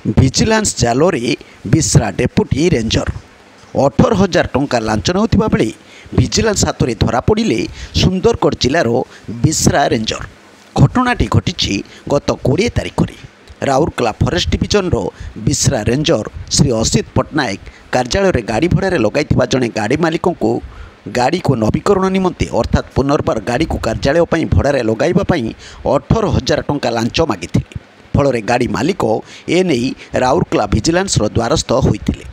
Vigilance ଜାଲରେ ବିଶ୍ରା deputy ranger 18,000 ଟଙ୍କା ଲାଞ୍ଚ ନେଉଥିବା ବେଳେ ଭିଜିଲାନ୍ସ ହାତରେ ଧରାପଡ଼ିଲେ ସୁନ୍ଦରଗଡ଼ ଜିଲ୍ଲାର ବିଶ୍ରା ରେଞ୍ଜର। ଘଟଣାଟି ଘଟିଛି ଗତ 20 ତାରିଖରେ। ରାଉରକେଲା ଫରେଷ୍ଟ ଡିଭିଜନର ବିଶ୍ରା ରେଞ୍ଜର ଶ୍ରୀ ଅସିତ ପଟ୍ଟନାୟକ କାର୍ଯ୍ୟାଳୟରେ ଗାଡ଼ି ଭଡ଼ାରେ ଲଗାଇଥିବା ଜଣେ ଗାଡ଼ି ମାଲିକଙ୍କୁ ଗାଡ଼ିକୁ ନବୀକରଣ ନିମନ୍ତେ ଅର୍ଥାତ୍ ପୁନର୍ବାର ଗାଡ଼ିକୁ କାର୍ଯ୍ୟାଳୟ ପାଇଁ ଭଡ଼ାରେ ଲଗାଇବା ପାଇଁ 18,000 ଟଙ୍କା ଲାଞ୍ଚ ମାଗିଥିଲେ। ଫଳରେ ଗାଡ଼ି ମାଲିକ ଏନେଇ ରାଉରକେଲା ଭିଜିଲାନ୍ସର ଦ୍ୱାରସ୍ଥ ହୋଇଥିଲେ।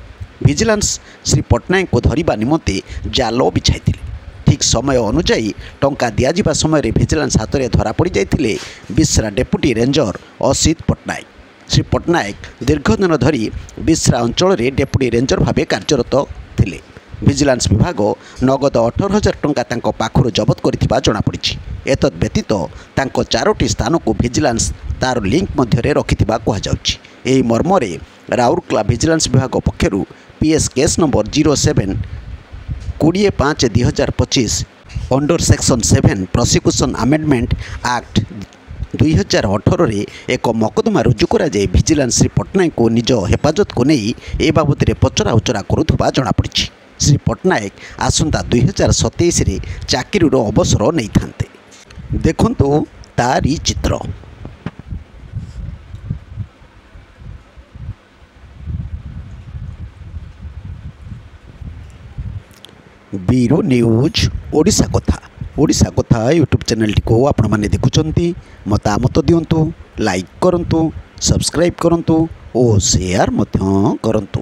ଭିଜିଲାନ୍ସ ଶ୍ରୀ ପଟ୍ଟନାୟକଙ୍କୁ ଧରିବା ନିମନ୍ତେ ଜାଲ ବିଛାଇଥିଲେ। ଠିକ୍ ସମୟ ଅନୁଯାୟୀ ଟଙ୍କା ଦିଆଯିବା ସମୟରେ ଭିଜିଲାନ୍ସ ହାତରେ ଧରାପଡ଼ିଯାଇଥିଲେ ବିଶ୍ରା ଡେପୁଟି ରେଞ୍ଜର ଅସିତ ପଟ୍ଟନାୟକ। ଶ୍ରୀ ପଟ୍ଟନାୟକ ଦୀର୍ଘଦିନ ଧରି ବିଶ୍ରା ଅଞ୍ଚଳରେ ଡେପୁଟି ରେଞ୍ଜର ଭାବେ କାର୍ଯ୍ୟରତ ଥିଲେ। ଭିଜିଲାନ୍ସ ବିଭାଗ ନଗଦ 18,000 ଟଙ୍କା ତାଙ୍କ ପାଖରୁ ଜବତ କରିଥିବା ଜଣାପଡ଼ିଛି। ଏତଦ୍ ବ୍ୟତୀତ ତାଙ୍କ 4ଟି ସ୍ଥାନକୁ ଭିଜିଲାନ୍ସ ତାର ଲିଙ୍କ ମଧ୍ୟରେ ରଖିଥିବା କୁହାଯାଉଛି। ଏହି ମର୍ମରେ ରାଉରକେଲା ଭିଜିଲାନ୍ସ ବିଭାଗ ପକ୍ଷରୁ PS case number 07-20-5-2025 under section 7 prosecution amendment act 2018ରେ ଏକ ମକଦ୍ଦମା ରୁଜୁ କରାଯାଇ ଭିଜିଲାନ୍ସ ଶ୍ରୀ ପଟ୍ଟନାୟକଙ୍କୁ ନିଜ ହେଫାଜତକୁ ନେଇ ଏ ବାବଦରେ ପଚରା ଉଚରା କରୁଥିବା ଜଣାପଡ଼ିଛି। ଶ୍ରୀ ପଟ୍ଟନାୟକ ଆସନ୍ତା 2027ରେ ଚାକିରିରୁ ଅବସର ନେଇଥାନ୍ତେ। ଦେଖନ୍ତୁ ତାରି ଚିତ୍ର। ବ୍ୟୁରୋ ନ୍ୟୁଜ୍ ଓଡ଼ିଶା କଥା ୟୁଟ୍ୟୁବ୍ ଚ୍ୟାନେଲଟିକୁ ଆପଣମାନେ ଦେଖୁଛନ୍ତି। ମତାମତ ଦିଅନ୍ତୁ, ଲାଇକ୍ କରନ୍ତୁ, ସବସ୍କ୍ରାଇବ୍ କରନ୍ତୁ ଓ ସେୟାର ମଧ୍ୟ କରନ୍ତୁ।